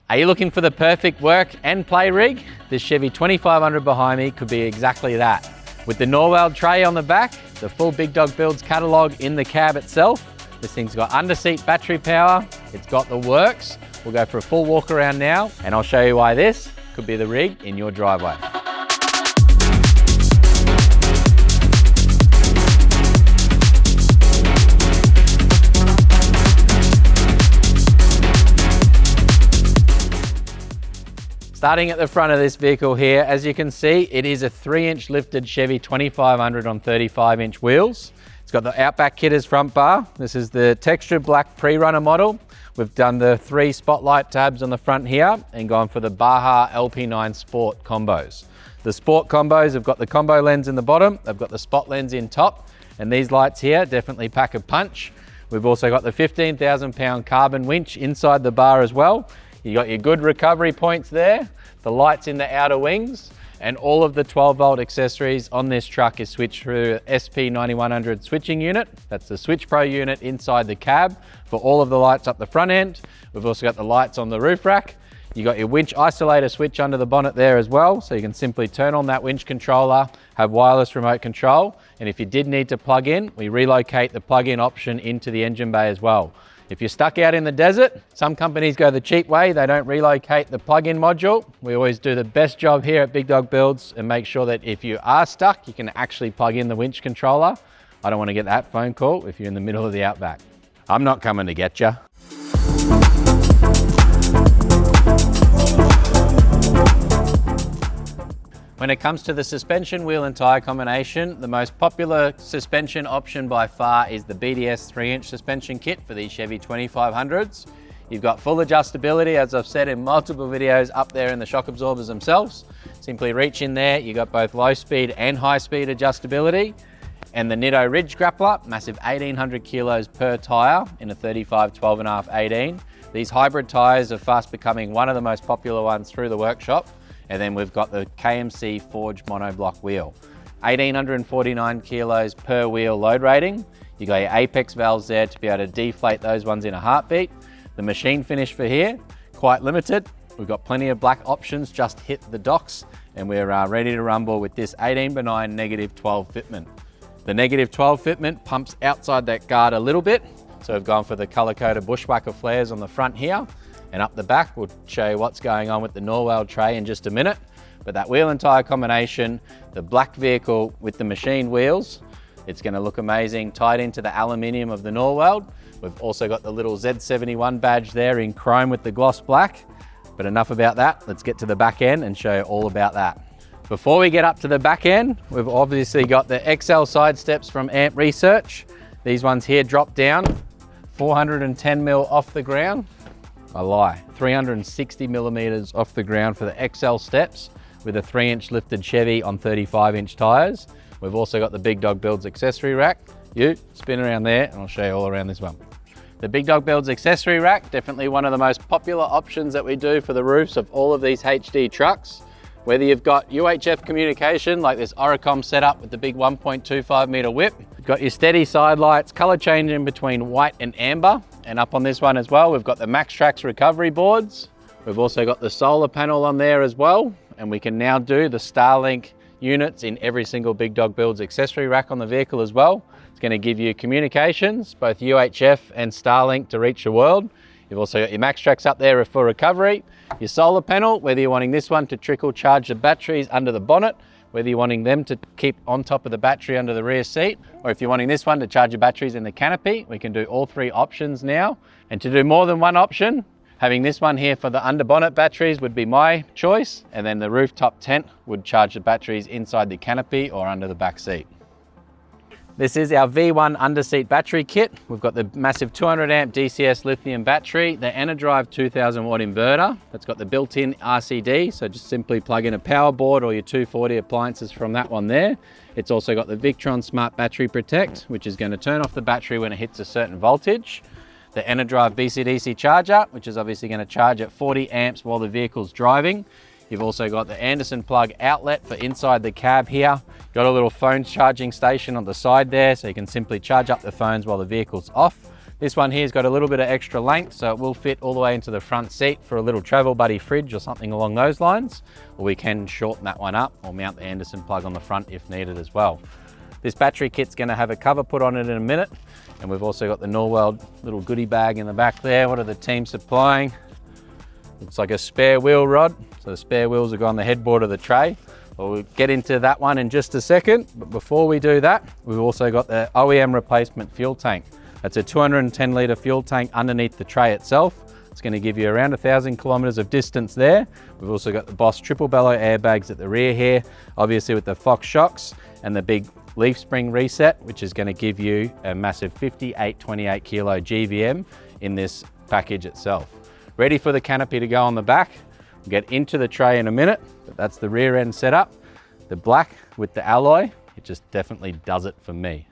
Are you looking for the perfect work and play rig? This Chevy 2500 behind me could be exactly that. With the Norweld tray on the back, the full Big Dog Builds catalogue in the cab itself, this thing's got under-seat battery power, it's got the works. We'll go for a full walk around now and I'll show you why this could be the rig in your driveway. Starting at the front of this vehicle here, as you can see, it is a 3-inch lifted Chevy 2500 on 35-inch wheels. It's got the Outback Kitters front bar. This is the textured black pre-runner model. We've done the 3 spotlight tabs on the front here and gone for the Baja LP9 Sport combos. The Sport combos have got the combo lens in the bottom, they've got the spot lens in top, and these lights here definitely pack a punch. We've also got the 15,000-pound carbon winch inside the bar as well. You got your good recovery points there, the lights in the outer wings, and all of the 12-volt accessories on this truck is switched through SP9100 switching unit. That's the Switch Pro unit inside the cab for all of the lights up the front end. We've also got the lights on the roof rack. You got your winch isolator switch under the bonnet there as well, so you can simply turn on that winch controller, have wireless remote control, and if you did need to plug in, we relocate the plug-in option into the engine bay as well. If you're stuck out in the desert, some companies go the cheap way, they don't relocate the plug-in module. We always do the best job here at Big Dog Builds and make sure that if you are stuck, you can actually plug in the winch controller. I don't want to get that phone call if you're in the middle of the outback. I'm not coming to get you. When it comes to the suspension, wheel and tyre combination, the most popular suspension option by far is the BDS 3-inch suspension kit for these Chevy 2500s. You've got full adjustability, as I've said in multiple videos, up there in the shock absorbers themselves. Simply reach in there, you got both low speed and high speed adjustability. And the Nitto Ridge Grappler, massive 1800 kilos per tyre in a 35, 12.5, 18. These hybrid tyres are fast becoming one of the most popular ones through the workshop. And then we've got the KMC forged monoblock wheel. 1849 kilos per wheel load rating. You got your apex valves there to be able to deflate those ones in a heartbeat. The machine finish for here, quite limited. We've got plenty of black options, just hit the docks, and we're ready to rumble with this 18x9 -12 fitment. The -12 fitment pumps outside that guard a little bit. So we've gone for the color-coded bushwhacker flares on the front here. And up the back, we'll show you what's going on with the Norweld tray in just a minute. But that wheel and tyre combination, the black vehicle with the machined wheels, it's going to look amazing, tied into the aluminium of the Norweld. We've also got the little Z71 badge there in chrome with the gloss black. But enough about that, let's get to the back end and show you all about that. Before we get up to the back end, we've obviously got the XL side steps from Amp Research. These ones here drop down 410 mil off the ground. I lie, 360 millimeters off the ground for the XL steps with a 3-inch lifted Chevy on 35-inch tires. We've also got the Big Dog Builds accessory rack. You spin around there and I'll show you all around this one. The Big Dog Builds accessory rack, definitely one of the most popular options that we do for the roofs of all of these HD trucks. Whether you've got UHF communication like this Oricom setup with the big 1.25 meter whip, you've got your steady side lights, color changing between white and amber. And up on this one as well, we've got the MaxTrax recovery boards. We've also got the solar panel on there as well. And we can now do the Starlink units in every single Big Dog Builds accessory rack on the vehicle as well. It's going to give you communications, both UHF and Starlink to reach the world. You've also got your MaxTrax up there for recovery. Your solar panel, whether you're wanting this one to trickle charge the batteries under the bonnet, whether you're wanting them to keep on top of the battery under the rear seat, or if you're wanting this one to charge your batteries in the canopy, we can do all 3 options now. And to do more than one option, having this one here for the under bonnet batteries would be my choice, and then the rooftop tent would charge the batteries inside the canopy or under the back seat. This is our V1 underseat battery kit. We've got the massive 200 amp DCS lithium battery, the EnerDrive 2000 watt inverter. That's got the built-in RCD, so just simply plug in a power board or your 240 appliances from that one there. It's also got the Victron Smart Battery Protect, which is going to turn off the battery when it hits a certain voltage. The EnerDrive BCDC charger, which is obviously going to charge at 40 amps while the vehicle's driving. You've also got the Anderson plug outlet for inside the cab here. Got a little phone charging station on the side there, so you can simply charge up the phones while the vehicle's off. This one here's got a little bit of extra length, so it will fit all the way into the front seat for a little travel buddy fridge or something along those lines. Or we can shorten that one up or mount the Anderson plug on the front if needed as well. This battery kit's going to have a cover put on it in a minute. And we've also got the Norweld little goodie bag in the back there. What are the team supplying? Looks like a spare wheel rod. So the spare wheels will go on the headboard of the tray. Well, we'll get into that one in just a second. But before we do that, we've also got the OEM replacement fuel tank. That's a 210 litre fuel tank underneath the tray itself. It's going to give you around 1,000 kilometres of distance there. We've also got the Boss triple bellow airbags at the rear here, obviously with the Fox shocks and the big leaf spring reset, which is going to give you a massive 5828 kilo GVM in this package itself. Ready for the canopy to go on the back. We'll get into the tray in a minute, but that's the rear end setup. The black with the alloy, it just definitely does it for me.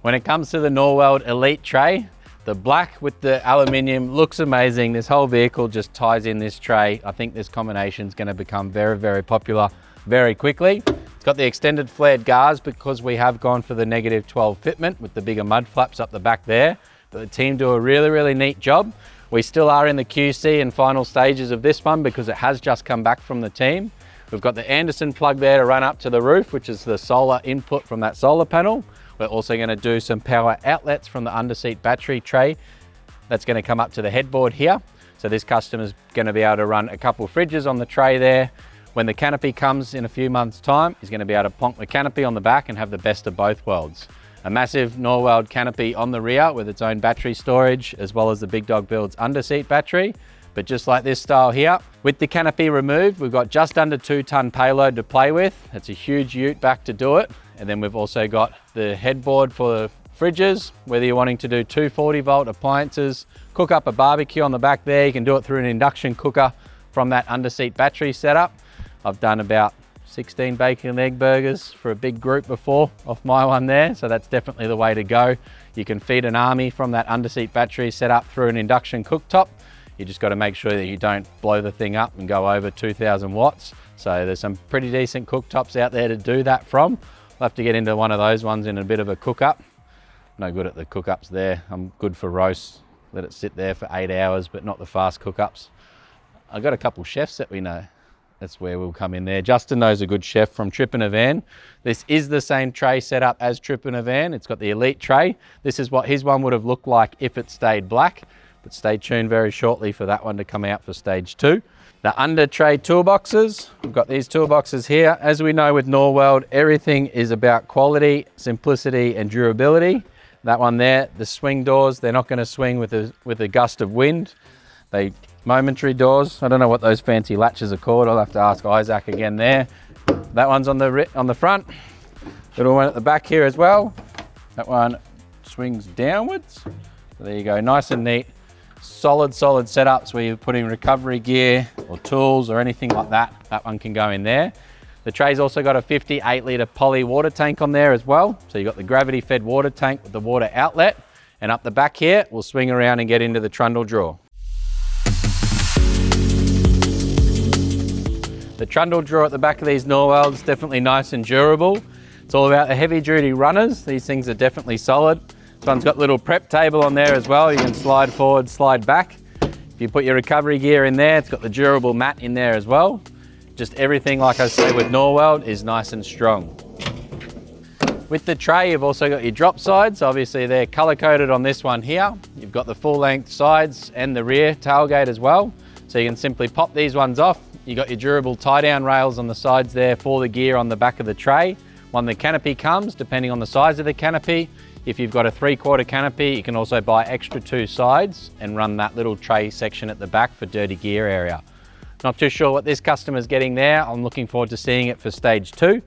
When it comes to the Norweld Elite tray, the black with the aluminium looks amazing. This whole vehicle just ties in this tray. I think this combination is going to become very, very popular very quickly. It's got the extended flared guards because we have gone for the -12 fitment with the bigger mud flaps up the back there. But the team do a really, really neat job. We still are in the QC and final stages of this one because it has just come back from the team. We've got the Anderson plug there to run up to the roof, which is the solar input from that solar panel. We're also going to do some power outlets from the underseat battery tray. That's going to come up to the headboard here. So this customer's going to be able to run a couple fridges on the tray there. When the canopy comes in a few months' time, he's going to be able to plonk the canopy on the back and have the best of both worlds. A massive Norweld canopy on the rear with its own battery storage, as well as the Big Dog Build's underseat battery. But just like this style here, with the canopy removed, we've got just under 2-ton payload to play with. It's a huge ute back to do it. And then we've also got the headboard for the fridges, whether you're wanting to do 240 volt appliances, cook up a barbecue on the back there, you can do it through an induction cooker from that underseat battery setup. I've done about 16 bacon and egg burgers for a big group before off my one there, so that's definitely the way to go. You can feed an army from that underseat battery setup through an induction cooktop. You just got to make sure that you don't blow the thing up and go over 2000 watts. So there's some pretty decent cooktops out there to do that from. I'll have to get into one of those ones in a bit of a cook up. No good at the cook ups there. I'm good for roasts. Let it sit there for 8 hours, but not the fast cook ups. I've got a couple chefs that we know. That's where we'll come in there. Justin knows a good chef from Trip in a Van. This is the same tray setup as Trip in a Van. It's got the Elite tray. This is what his one would have looked like if it stayed black, but stay tuned very shortly for that one to come out for stage 2. The under tray toolboxes, we've got these toolboxes here. As we know with Norweld, everything is about quality, simplicity and durability. That one there, the swing doors, they're not going to swing with a gust of wind. They momentary doors. I don't know what those fancy latches are called. I'll have to ask Isaac again there. That one's on the front. Little one at the back here as well. That one swings downwards. So there you go, nice and neat. Solid setups where you're putting recovery gear or tools or anything like that. That one can go in there. The tray's also got a 58 litre poly water tank on there as well. So you've got the gravity fed water tank with the water outlet. And up the back here, we'll swing around and get into the trundle drawer. The trundle drawer at the back of these Norwelds is definitely nice and durable. It's all about the heavy duty runners. These things are definitely solid. This one's got a little prep table on there as well. You can slide forward, slide back. If you put your recovery gear in there, it's got the durable mat in there as well. Just everything, like I say with Norweld, is nice and strong. With the tray, you've also got your drop sides. Obviously they're color coded on this one here. You've got the full length sides and the rear tailgate as well. So you can simply pop these ones off. You've got your durable tie down rails on the sides there for the gear on the back of the tray. When the canopy comes, depending on the size of the canopy, if you've got a 3/4 canopy, you can also buy extra 2 sides and run that little tray section at the back for dirty gear area. Not too sure what this customer's getting there. I'm looking forward to seeing it for stage 2.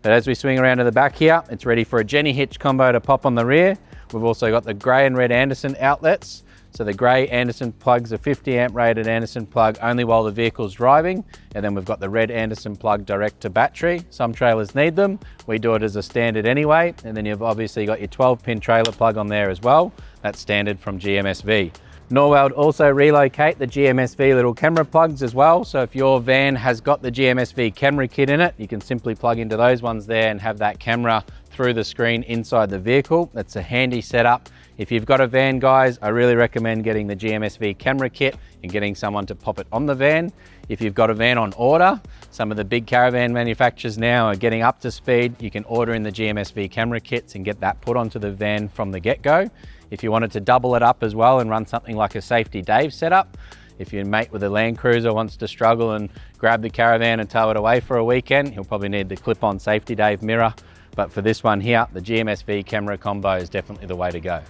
But as we swing around to the back here, it's ready for a Jenny hitch combo to pop on the rear. We've also got the grey and red Anderson outlets. So the grey Anderson plug's a 50 amp rated Anderson plug only while the vehicle's driving. And then we've got the red Anderson plug direct to battery. Some trailers need them. We do it as a standard anyway. And then you've obviously got your 12 pin trailer plug on there as well. That's standard from GMSV. Norweld also relocate the GMSV little camera plugs as well. So if your van has got the GMSV camera kit in it, you can simply plug into those ones there and have that camera through the screen inside the vehicle. That's a handy setup. If you've got a van, guys, I really recommend getting the GMSV camera kit and getting someone to pop it on the van. If you've got a van on order, some of the big caravan manufacturers now are getting up to speed. You can order in the GMSV camera kits and get that put onto the van from the get-go. If you wanted to double it up as well and run something like a Safety Dave setup, if your mate with a Land Cruiser wants to struggle and grab the caravan and tow it away for a weekend, he'll probably need the clip-on Safety Dave mirror. But for this one here, the GMSV camera combo is definitely the way to go.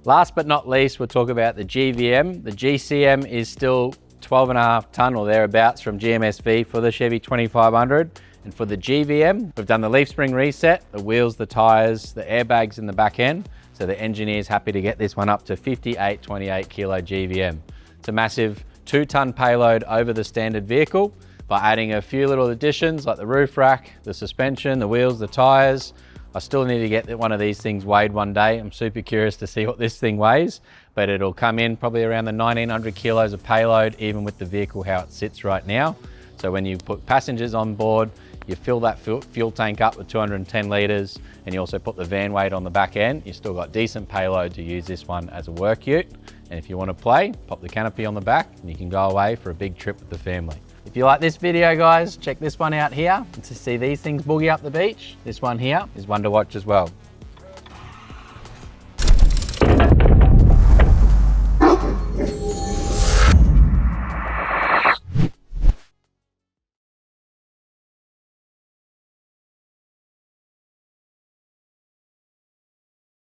Last but not least, we'll talk about the GVM. The GCM is still 12.5 tonne or thereabouts from GMSV for the Chevy 2500. And for the GVM, we've done the leaf spring reset, the wheels, the tyres, the airbags in the back end. So the engineer's happy to get this one up to 58.28 kilo GVM. It's a massive 2 tonne payload over the standard vehicle. By adding a few little additions like the roof rack, the suspension, the wheels, the tyres, I still need to get one of these things weighed one day. I'm super curious to see what this thing weighs, but it'll come in probably around the 1900 kilos of payload, even with the vehicle how it sits right now. So when you put passengers on board, you fill that fuel tank up with 210 litres, and you also put the van weight on the back end. You've still got decent payload to use this one as a work ute. And if you want to play, pop the canopy on the back and you can go away for a big trip with the family. If you like this video, guys, check this one out here. And to see these things boogie up the beach, this one here is one to watch as well.